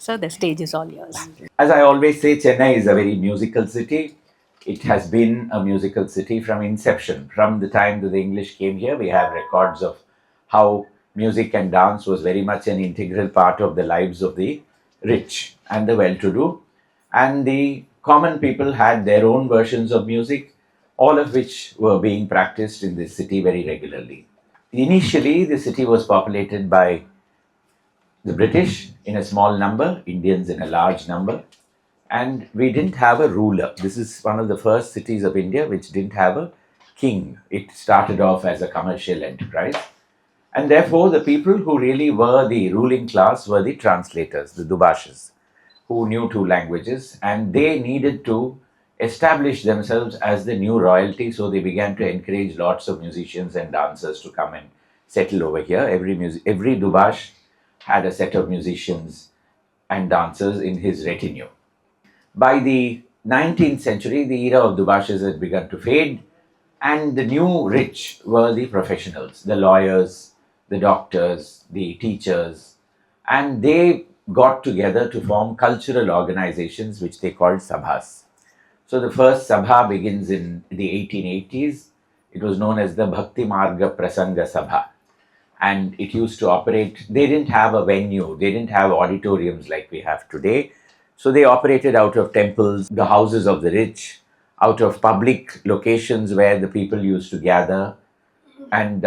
So the stage is all yours. As I always say, Chennai is a very musical city. It has been a musical city from inception. From the time that the English came here, we have records of how music and dance was very much an integral part of the lives of the rich and the well-to-do. And the common people had their own versions of music, all of which were being practiced in this city very regularly. Initially, the city was populated by the British in a small number, Indians in a large number, and we didn't have a ruler. This is one of the first cities of India which didn't have a king. It started off as a commercial enterprise, and therefore the people who really were the ruling class were the translators, the Dubashas, who knew two languages, and they needed to establish themselves as the new royalty. So they began to encourage lots of musicians and dancers to come and settle over here. Every Dubash had a set of musicians and dancers in his retinue. By the 19th century, the era of Dubashas had begun to fade, and the new rich were the professionals, the lawyers, the doctors, the teachers, and they got together to form cultural organizations which they called Sabhas. So the first Sabha begins in the 1880s. It was known as the Bhakti Marga Prasanga Sabha. And it used to operate, they didn't have a venue, they didn't have auditoriums like we have today. So they operated out of temples, the houses of the rich, out of public locations where the people used to gather, and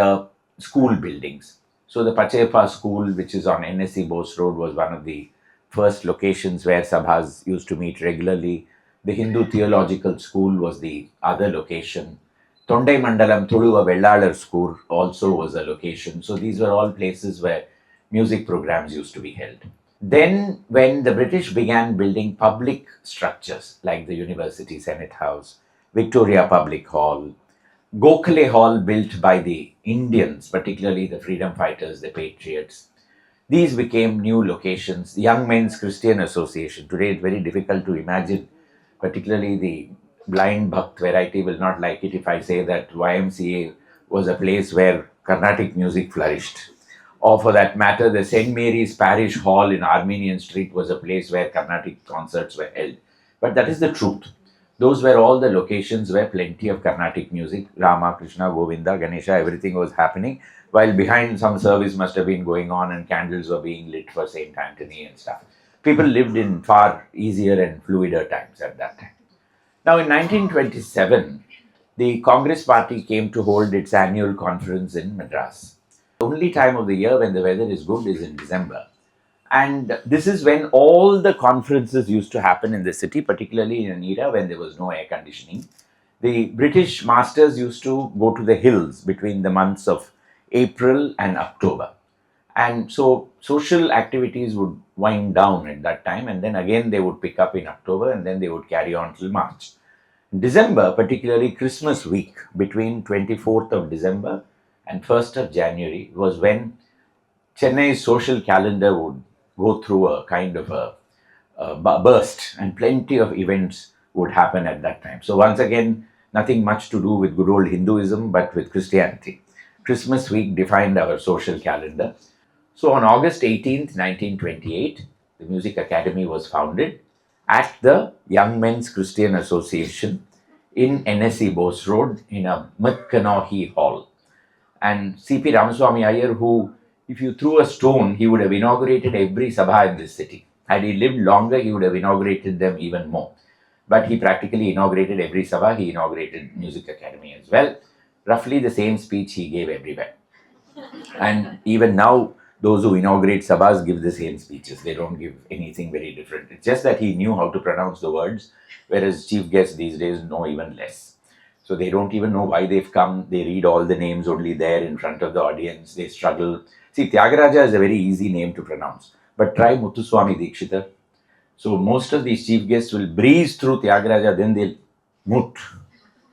school buildings. So the Pachepa school, which is on NSC Bose Road, was one of the first locations where Sabhas used to meet regularly. The Hindu Theological School was the other location. Tondai Mandalam Thuluva Vellalar School also was a location. So these were all places where music programs used to be held. Then, when the British began building public structures like the University Senate House, Victoria Public Hall, Gokhale Hall built by the Indians, particularly the freedom fighters, the patriots, these became new locations. The Young Men's Christian Association, today it's very difficult to imagine, particularly the blind Bhakt variety will not like it if I say that YMCA was a place where Carnatic music flourished. Or for that matter, the St. Mary's Parish Hall in Armenian Street was a place where Carnatic concerts were held. But that is the truth. Those were all the locations where plenty of Carnatic music, Rama, Krishna, Govinda, Ganesha, everything was happening, while behind some service must have been going on and candles were being lit for St. Anthony and stuff. People lived in far easier and fluider times at that time. Now, in 1927, the Congress Party came to hold its annual conference in Madras. The only time of the year when the weather is good is in December. And this is when all the conferences used to happen in the city, particularly in an era when there was no air conditioning. The British masters used to go to the hills between the months of April and October. And so social activities would wind down at that time, and then again they would pick up in October, and then they would carry on till March. December, particularly Christmas week, between 24th of December and 1st of January, was when Chennai's social calendar would go through a kind of a burst, and plenty of events would happen at that time. So once again, nothing much to do with good old Hinduism, but with Christianity. Christmas week defined our social calendar. So on August 18th, 1928, the Music Academy was founded at the Young Men's Christian Association in NSC Bose Road in a Matkanahi Hall. And C.P. Ramaswamy Iyer, who, if you threw a stone, he would have inaugurated every Sabha in this city. Had he lived longer, he would have inaugurated them even more. But he practically inaugurated every Sabha. He inaugurated Music Academy as well. Roughly the same speech he gave everywhere. And even now, those who inaugurate Sabhas give the same speeches. They don't give anything very different. It's just that he knew how to pronounce the words, whereas chief guests these days know even less. So they don't even know why they've come. They read all the names only there in front of the audience. They struggle. See, Tyagaraja is a very easy name to pronounce. But try Muthuswami Dikshita. So most of these chief guests will breeze through Tyagaraja, then they'll mut.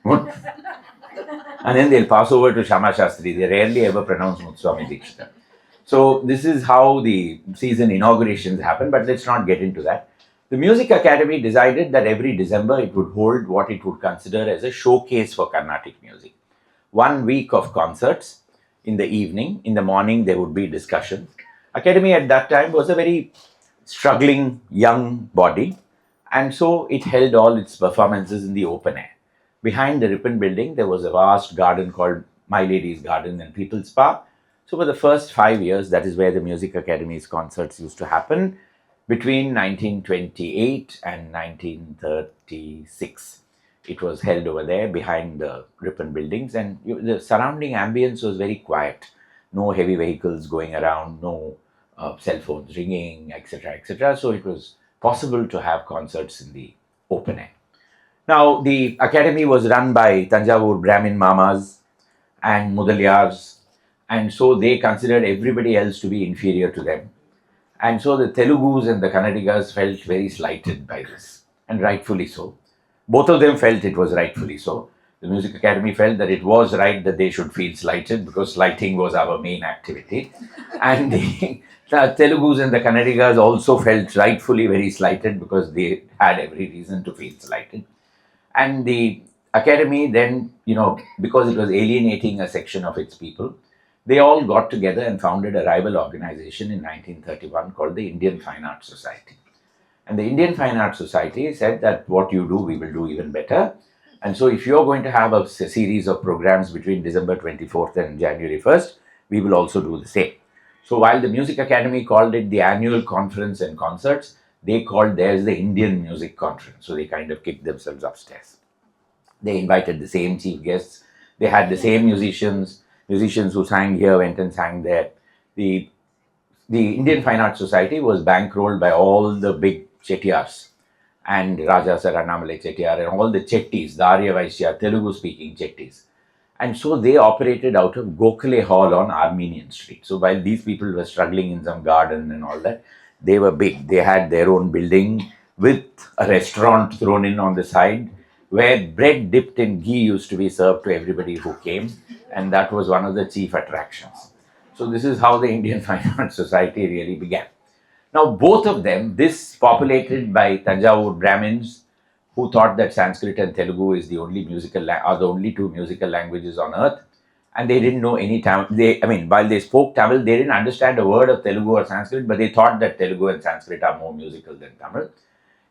And then they'll pass over to Shama Shastri. They rarely ever pronounce Muthuswami Dikshita. So this is how the season inaugurations happen, but let's not get into that. The Music Academy decided that every December it would hold what it would consider as a showcase for Carnatic music. 1 week of concerts in the evening. In the morning there would be discussion. Academy at that time was a very struggling young body, and so it held all its performances in the open air. Behind the Ripon building, there was a vast garden called My Lady's Garden and People's Park. So, for the first 5 years, that is where the Music Academy's concerts used to happen between 1928 and 1936. It was held over there behind the Ripon buildings, and the surrounding ambience was very quiet. No heavy vehicles going around, no cell phones ringing, etc., etc. So it was possible to have concerts in the open air. Now, the academy was run by Tanjavur Brahmin Mamas and Mudalyars, and so they considered everybody else to be inferior to them. And so the Telugus and the Kannadigas felt very slighted by this, and rightfully so. Both of them felt it was rightfully so. The Music Academy felt that it was right that they should feel slighted because slighting was our main activity. And the Telugus and the Kannadigas also felt rightfully very slighted because they had every reason to feel slighted. And the academy then, because it was alienating a section of its people, they all got together and founded a rival organization in 1931 called the Indian Fine Arts Society. And the Indian Fine Arts Society said that what you do, we will do even better. And so if you're going to have a series of programs between December 24th and January 1st, we will also do the same. So while the Music Academy called it the annual conference and concerts, they called theirs the Indian Music Conference. So they kind of kicked themselves upstairs. They invited the same chief guests. They had the same musicians who sang here went and sang there. The Indian Fine Arts Society was bankrolled by all the big chettiars and Raja Sir Annamale Chettiar and all the chettis, the Arya Vaishya, Telugu speaking chettis. And so they operated out of Gokhale Hall on Armenian Street. So while these people were struggling in some garden and all that, they were big. They had their own building with a restaurant thrown in on the side where bread dipped in ghee used to be served to everybody who came. And that was one of the chief attractions. So this is how the Indian Fine Arts Society really began. Now, both of them, this populated by Tanjavur Brahmins, who thought that Sanskrit and Telugu is the only are the only two musical languages on earth, and they didn't know any Tamil. While they spoke Tamil, they didn't understand a word of Telugu or Sanskrit, but they thought that Telugu and Sanskrit are more musical than Tamil.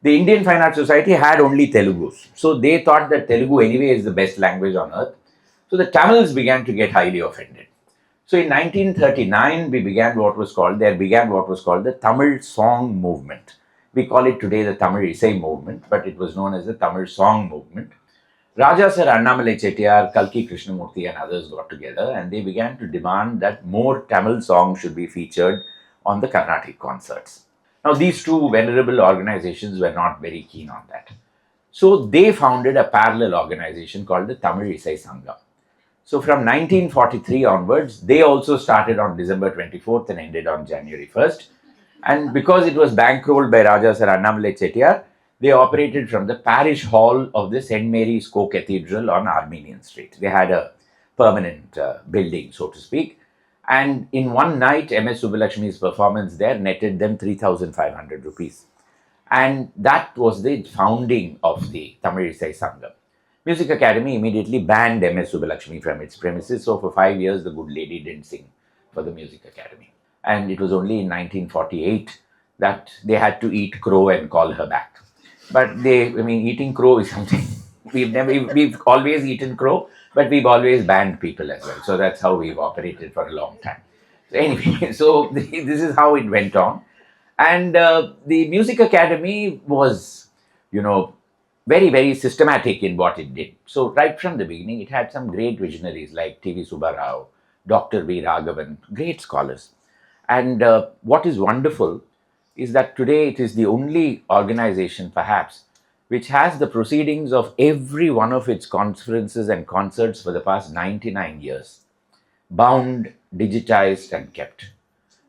The Indian Fine Arts Society had only Telugus, so they thought that Telugu anyway is the best language on earth. So the Tamils began to get highly offended. So in 1939, there began what was called the Tamil Song Movement. We call it today the Tamil Isai Movement, but it was known as the Tamil Song Movement. Raja Sir Annamale Chettiar, Kalki Krishnamurthy and others got together and they began to demand that more Tamil songs should be featured on the Carnatic concerts. Now, these two venerable organizations were not very keen on that. So they founded a parallel organization called the Tamil Isai Sangam. So from 1943 onwards, they also started on December 24th and ended on January 1st. And because it was bankrolled by Raja Sir Annamale Chettiar, they operated from the parish hall of the St. Mary's Co-Cathedral on Armenian Street. They had a permanent building, so to speak. And in one night, M.S. Subbulakshmi's performance there netted them 3,500 rupees. And that was the founding of the Tamil Isai Sangam. Music Academy immediately banned M.S. Subbulakshmi from its premises. So for 5 years, the good lady didn't sing for the Music Academy. And it was only in 1948 that they had to eat crow and call her back. But eating crow is something we've always eaten crow, but we've always banned people as well. So that's how we've operated for a long time. So anyway, so this is how it went on. And the Music Academy was, very, very systematic in what it did. So right from the beginning, it had some great visionaries like T.V. Subbarao, Dr. V. Raghavan, great scholars. And what is wonderful is that today it is the only organization, perhaps, which has the proceedings of every one of its conferences and concerts for the past 99 years, bound, digitized, and kept.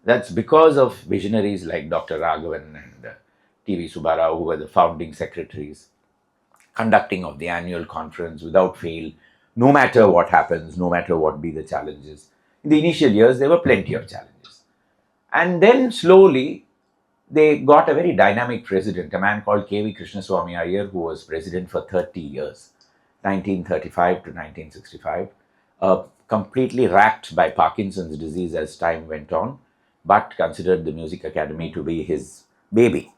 That's because of visionaries like Dr. Raghavan and T.V. Subbarao, who were the founding secretaries, conducting of the annual conference without fail, no matter what happens, no matter what be the challenges. In the initial years, there were plenty of challenges. And then slowly, they got a very dynamic president, a man called K.V. Krishnaswamy Iyer, who was president for 30 years, 1935 to 1965, completely racked by Parkinson's disease as time went on, but considered the Music Academy to be his baby.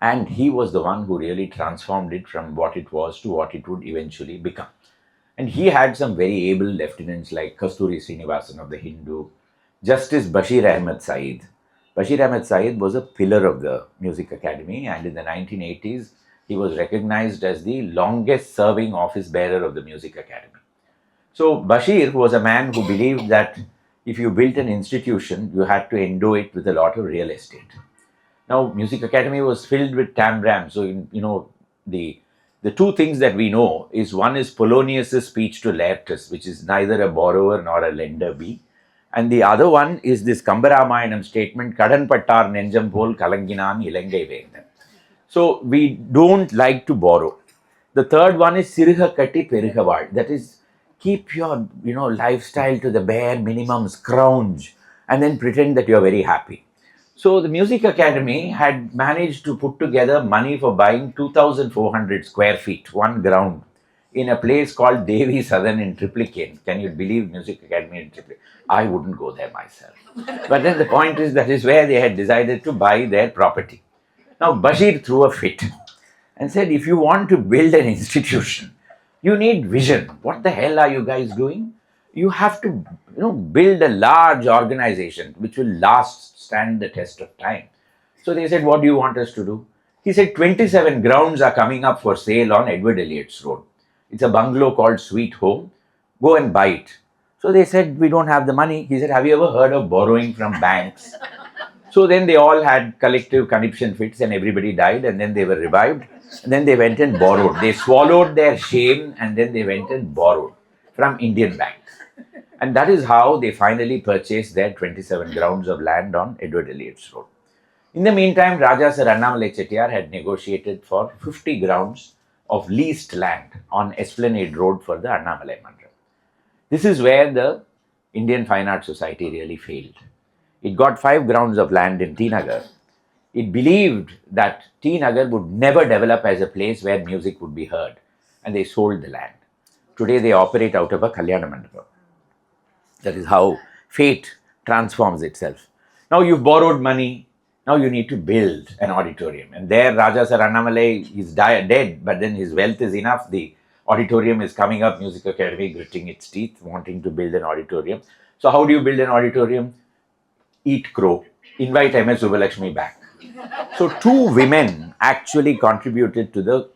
And he was the one who really transformed it from what it was to what it would eventually become. And he had some very able lieutenants like Kasturi Srinivasan of the Hindu, Justice Bashir Ahmed Saeed. Bashir Ahmed Saeed was a pillar of the Music Academy, and in the 1980s, he was recognized as the longest serving office bearer of the Music Academy. So, Bashir was a man who believed that if you built an institution, you had to endow it with a lot of real estate. Now, Music Academy was filled with tambrams. So, the the two things that we know is one is Polonius's speech to Laertes, which is neither a borrower nor a lender be. And the other one is this Kambaramayana statement, Kadan Pattar Nenjam Pol Kalanginan Ilangai Vendan. So we don't like to borrow. The third one is Siriha Katti Perihaval. That is, keep your lifestyle to the bare minimum, scrounge, and then pretend that you're very happy. So the Music Academy had managed to put together money for buying 2,400 square feet, one ground, in a place called Devi Southern in Triplicane. Can you believe Music Academy in Triplicane? I wouldn't go there myself. But then the point is that is where they had decided to buy their property. Now Bashir threw a fit and said, if you want to build an institution, you need vision. What the hell are you guys doing? You have to build a large organization which will stand the test of time. So they said, what do you want us to do? He said, 27 grounds are coming up for sale on Edward Elliot's Road. It's a bungalow called Sweet Home. Go and buy it. So they said, we don't have the money. He said, have you ever heard of borrowing from banks? So then they all had collective conniption fits and everybody died, and then they were revived. And then they went and borrowed. They swallowed their shame and then they went and borrowed from Indian Bank. And that is how they finally purchased their 27 grounds of land on Edward Elliot's Road. In the meantime, Raja Sir Annamalai Chettiar had negotiated for 50 grounds of leased land on Esplanade Road for the Annamalai Mandram. This is where the Indian Fine Arts Society really failed. It got 5 grounds of land in T Nagar. It believed that T Nagar would never develop as a place where music would be heard, and they sold the land. Today they operate out of a Kalyan Mandapam. That is how fate transforms itself. Now you've borrowed money, now you need to build an auditorium. And there Raja Sir Annamalai is dead, but then his wealth is enough. The auditorium is coming up, Music Academy gritting its teeth, wanting to build an auditorium. So how do you build an auditorium? Eat crow, invite MS Subbulakshmi back. So 2 women actually contributed to the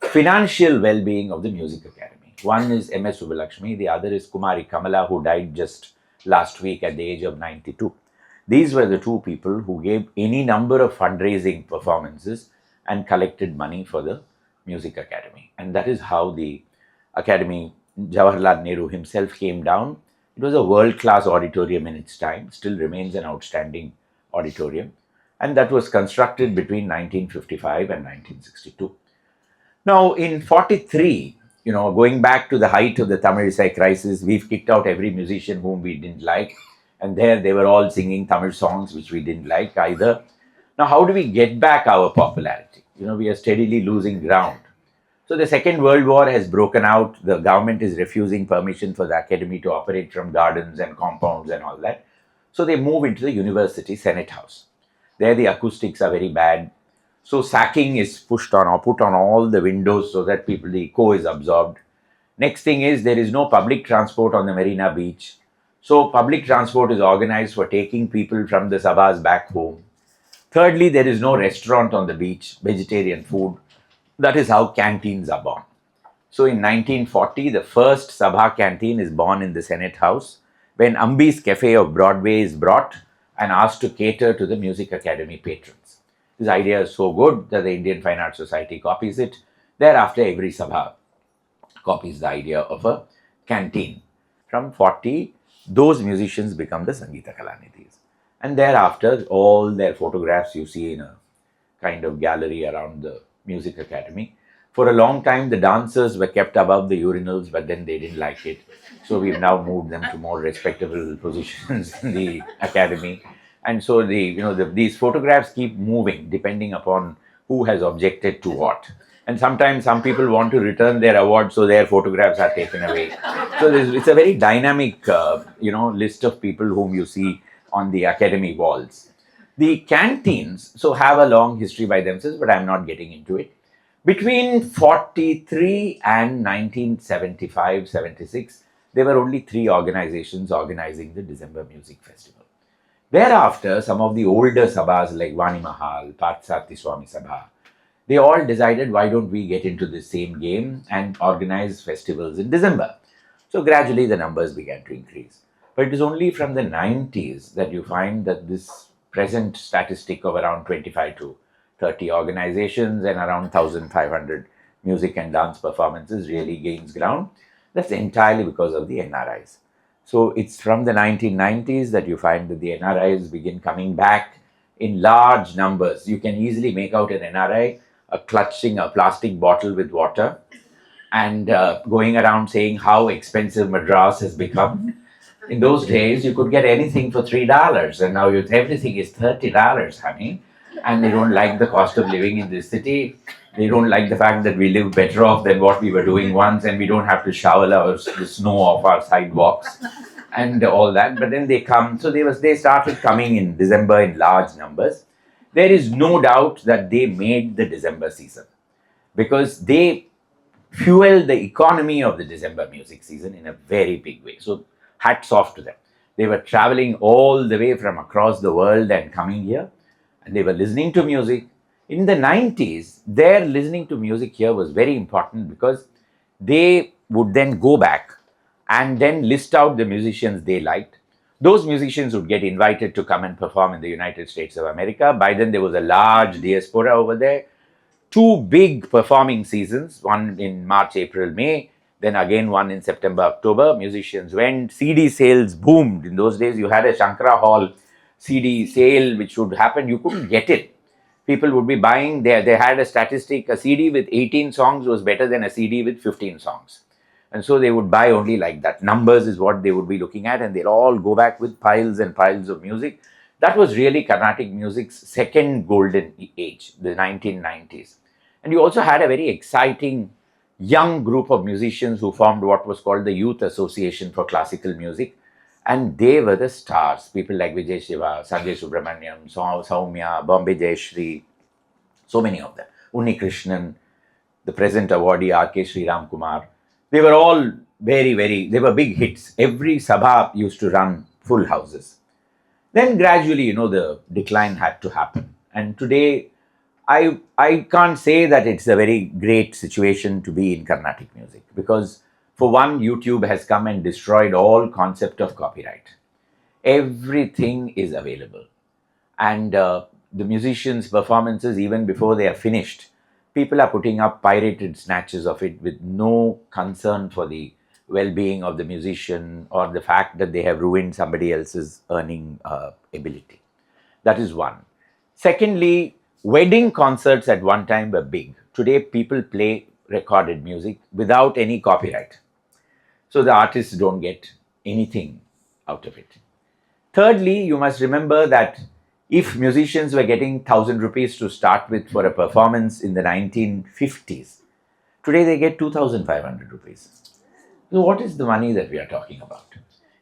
financial well-being of the Music Academy. One is MS Subbulakshmi, the other is Kumari Kamala, who died just last week at the age of 92. These were the 2 people who gave any number of fundraising performances and collected money for the Music Academy. And that is how the Academy, Jawaharlal Nehru himself came down. It was a world-class auditorium in its time, still remains an outstanding auditorium. And that was constructed between 1955 and 1962. Now, in 43, going back to the height of the Tamilisai crisis, we've kicked out every musician whom we didn't like. And there they were all singing Tamil songs which we didn't like either. Now, how do we get back our popularity? We are steadily losing ground. So the Second World War has broken out. The government is refusing permission for the academy to operate from gardens and compounds and all that. So they move into the university Senate House. There the acoustics are very bad. So sacking is put on all the windows so that the echo is absorbed. Next thing is there is no public transport on the Marina Beach. So public transport is organized for taking people from the Sabhas back home. Thirdly, there is no restaurant on the beach, vegetarian food. That is how canteens are born. So in 1940, the first Sabha canteen is born in the Senate House when Ambi's Cafe of Broadway is brought and asked to cater to the Music Academy patrons. This idea is so good that the Indian Fine Arts Society copies it. Thereafter, every Sabha copies the idea of a canteen. From 40, those musicians become the Sangeeta Kalanidhis. And thereafter, all their photographs you see in a kind of gallery around the Music Academy. For a long time, the dancers were kept above the urinals, but then they didn't like it. So we've now moved them to more respectable positions in the academy. And so these photographs keep moving depending upon who has objected to what. And sometimes some people want to return their award, so their photographs are taken away. So it's a very dynamic, list of people whom you see on the academy walls. The canteens so have a long history by themselves, but I'm not getting into it. Between 43 and 1975-76, there were only three organizations organizing the December Music Festival. Thereafter, some of the older sabhas like Vani Mahal, Patsati Swami Sabha, they all decided, why don't we get into the same game and organize festivals in December? So gradually the numbers began to increase. But it is only from the 90s that you find that this present statistic of around 25 to 30 organizations and around 1,500 music and dance performances really gains ground. That's entirely because of the NRIs. So it's from the 1990s that you find that the NRIs begin coming back in large numbers. You can easily make out an NRI clutching a plastic bottle with water and going around saying how expensive Madras has become. In those days, you could get anything for $3, and now everything is $30, honey. And they don't like the cost of living in this city. They don't like the fact that we live better off than what we were doing once, and we don't have to shovel the snow off our sidewalks and all that. But then they come. So they started coming in December in large numbers. There is no doubt that they made the December season because they fueled the economy of the December music season in a very big way. So hats off to them. They were traveling all the way from across the world and coming here, and they were listening to music. In the 90s, their listening to music here was very important because they would then go back and then list out the musicians they liked. Those musicians would get invited to come and perform in the United States of America. By then, there was a large diaspora over there. Two big performing seasons, one in March, April, May, then again one in September, October. Musicians went, CD sales boomed. In those days, you had a Shankara Hall CD sale which would happen. You couldn't get it. People would be buying. They had a statistic, a CD with 18 songs was better than a CD with 15 songs. And so they would buy only like that. Numbers is what they would be looking at, and they'll all go back with piles and piles of music. That was really Carnatic music's second golden age, the 1990s. And you also had a very exciting young group of musicians who formed what was called the Youth Association for Classical Music. And they were the stars. People like Vijay Shiva, Sanjay Subramaniam, Soumya, Bombay Jayashri, so many of them. Unni Krishnan, the present awardee R.K. Sriram Kumar. They were all they were big hits. Every sabha used to run full houses. Then gradually, the decline had to happen. And today, I can't say that it's a very great situation to be in Carnatic music because, for one, YouTube has come and destroyed all concept of copyright. Everything is available. And the musicians' performances, even before they are finished, people are putting up pirated snatches of it with no concern for the well-being of the musician or the fact that they have ruined somebody else's earning ability. That is one. Secondly, wedding concerts at one time were big. Today, people play recorded music without any copyright. So the artists don't get anything out of it. Thirdly, you must remember that if musicians were getting 1,000 rupees to start with for a performance in the 1950s, today they get 2,500 rupees. So what is the money that we are talking about?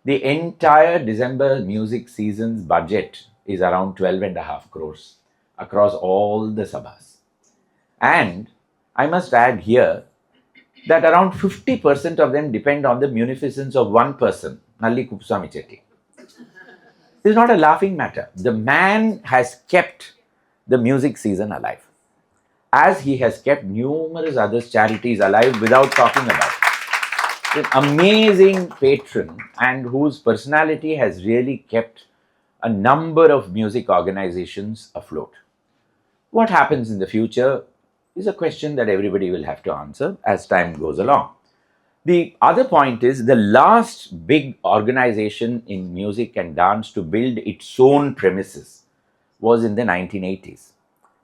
The entire December music season's budget is around 12.5 crores across all the sabhas. And I must add here that around 50% of them depend on the munificence of one person, Nalli Kupswami Chetty. This is not a laughing matter. The man has kept the music season alive, as he has kept numerous other charities alive without talking about it. An amazing patron and whose personality has really kept a number of music organizations afloat. What happens in the future is a question that everybody will have to answer as time goes along. The other point is the last big organization in music and dance to build its own premises was in the 1980s.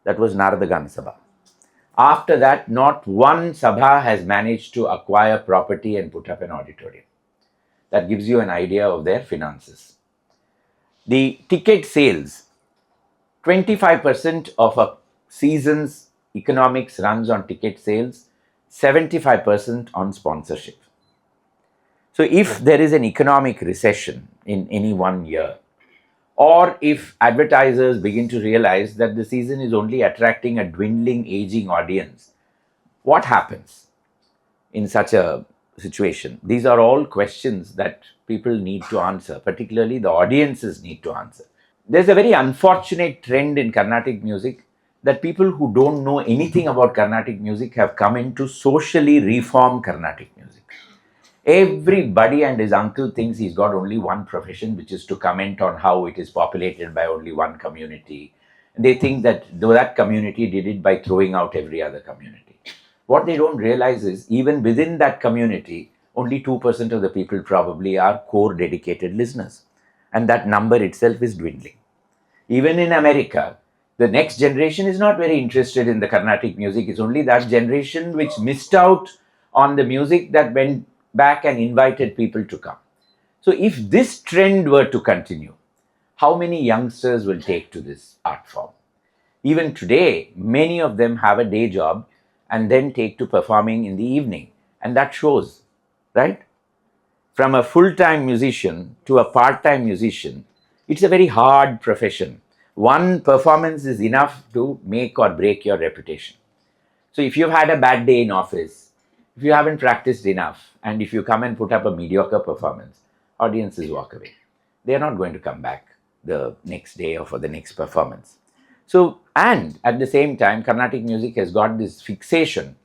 That was Naradagan Sabha. After that, not one sabha has managed to acquire property and put up an auditorium. That gives you an idea of their finances. The ticket sales, 25% of a season's economics runs on ticket sales, 75% on sponsorship. So if there is an economic recession in any one year, Or if advertisers begin to realize that the season is only attracting a dwindling, aging audience, what happens in such a situation? These are all questions that people need to answer, particularly the audiences need to answer. There's a very unfortunate trend in Carnatic music that people who don't know anything about Carnatic music have come in to socially reform Carnatic music. Everybody and his uncle thinks he's got only one profession, which is to comment on how it is populated by only one community. They think that though that community did it by throwing out every other community. What they don't realize is even within that community, only 2% of the people probably are core dedicated listeners. And that number itself is dwindling. Even in America, the next generation is not very interested in the Carnatic music. It's only that generation which missed out on the music that went back and invited people to come. So if this trend were to continue, how many youngsters will take to this art form? Even today, many of them have a day job and then take to performing in the evening. And that shows, right? From a full-time musician to a part-time musician, it's a very hard profession. One performance is enough to make or break your reputation. So if you've had a bad day in office, if you haven't practiced enough, and if you come and put up a mediocre performance, audiences walk away. They are not going to come back the next day or for the next performance. So, and at the same time, Carnatic music has got this fixation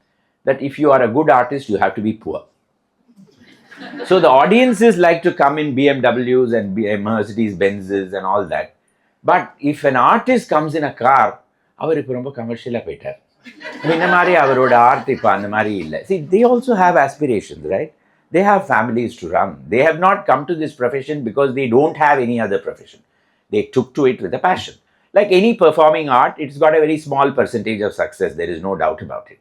that if you are a good artist, you have to be poor. So the audiences like to come in BMWs and Mercedes Benzes and all that. But if an artist comes in a car, அவருக்கு ரொம்ப கமர்ஷியலாக போயிட்டார். இந்த மாதிரி அவரோட art இப்போ அந்த மாதிரி இல்லை. See, they also have aspirations, right? They have families to run. They have not come to this profession because they don't have any other profession. They took to it with a passion. Like any performing art, it's got a very small percentage of success. There is no doubt about it.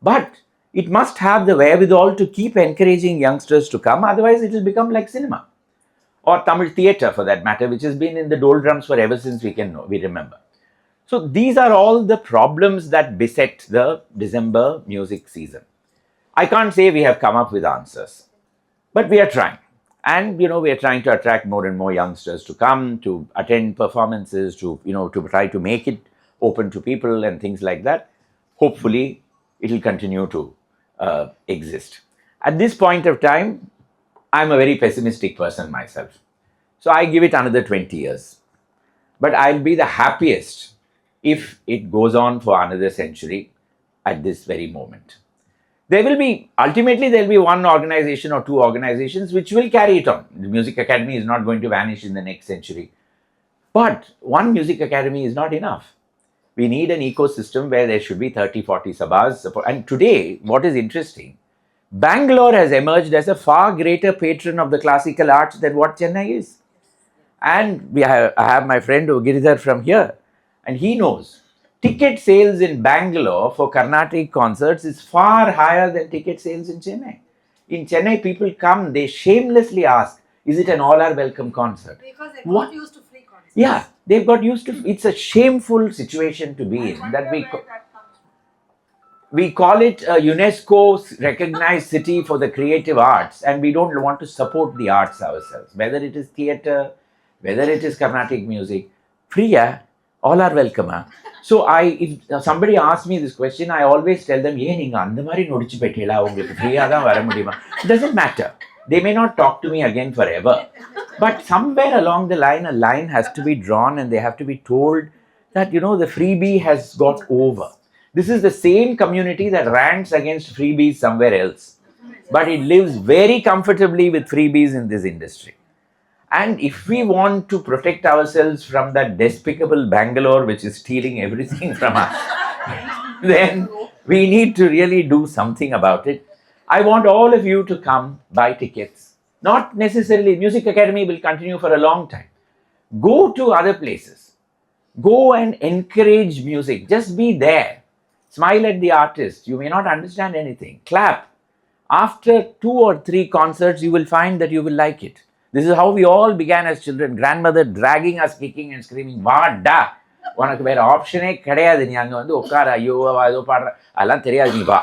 But it must have the wherewithal to keep encouraging youngsters to come. Otherwise, it will become like cinema. Or Tamil theatre for that matter, which has been in the doldrums for ever since we remember. So these are all the problems that beset the December music season. I can't say we have come up with answers, but we are trying. And, we are trying to attract more and more youngsters to come, to attend performances, to try to make it open to people and things like that. Hopefully, it will continue to exist. At this point of time, I'm a very pessimistic person myself. So I give it another 20 years. But I'll be the happiest if it goes on for another century at this very moment. Ultimately there will be one organization or two organizations which will carry it on. The Music Academy is not going to vanish in the next century. But one Music Academy is not enough. We need an ecosystem where there should be 30, 40 sabhas. And today, what is interesting, Bangalore has emerged as a far greater patron of the classical arts than what Chennai is. And I have my friend Giridhar from here, and he knows ticket sales in Bangalore for Carnatic concerts is far higher than ticket sales in Chennai. In Chennai, people come, they shamelessly ask, is it an all-are-welcome concert? Because they got used to free concerts. Yeah, they've got used to, it's a shameful situation to be in. That we call it a UNESCO recognized city for the creative arts, and we don't want to support the arts ourselves, whether it is theatre, whether it is Carnatic music. Free, all are welcome. So if somebody asks me this question, I always tell them, it doesn't matter. They may not talk to me again forever. But somewhere along the line, a line has to be drawn and they have to be told that, the freebie has got over. This is the same community that rants against freebies somewhere else. But it lives very comfortably with freebies in this industry. And if we want to protect ourselves from that despicable Bangalore which is stealing everything from us, then we need to really do something about it. I want all of you to come, buy tickets. Not necessarily, Music Academy will continue for a long time. Go to other places. Go and encourage music. Just be there. Smile at the artist. You may not understand anything. Clap. After 2 or 3 concerts, you will find that you will like it. This is how we all began as children. Grandmother dragging us, kicking and screaming, "Vada! உனக்கு வேற ஆப்ஷனே கிடையாது, நீ அங்கே வந்து உட்கார, ஐயோ ஏதோ பாடுற, அதெல்லாம் தெரியாது, நீ வா."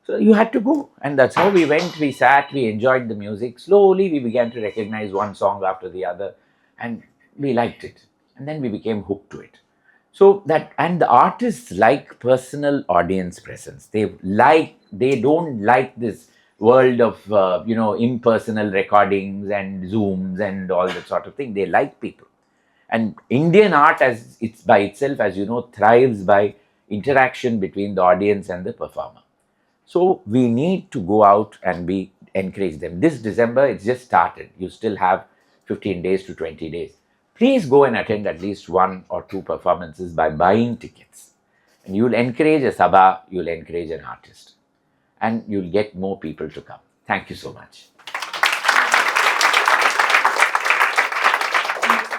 So you had to go, and that's how we went. We sat, we enjoyed the music. Slowly we began to recognize one song after the other, and we liked it. And then we became hooked to it. So that, and the artists like personal audience presence. They don't like this world of, impersonal recordings and Zooms and all that sort of thing. They like people. And Indian art, as it's by itself, as you know, thrives by interaction between the audience and the performer. So we need to go out and be encourage them. This December, it's just started. You still have 15 days to 20 days. Please go and attend at least one or two performances by buying tickets. And you'll encourage a sabha, you'll encourage an artist, and you'll get more people to come. Thank you so much.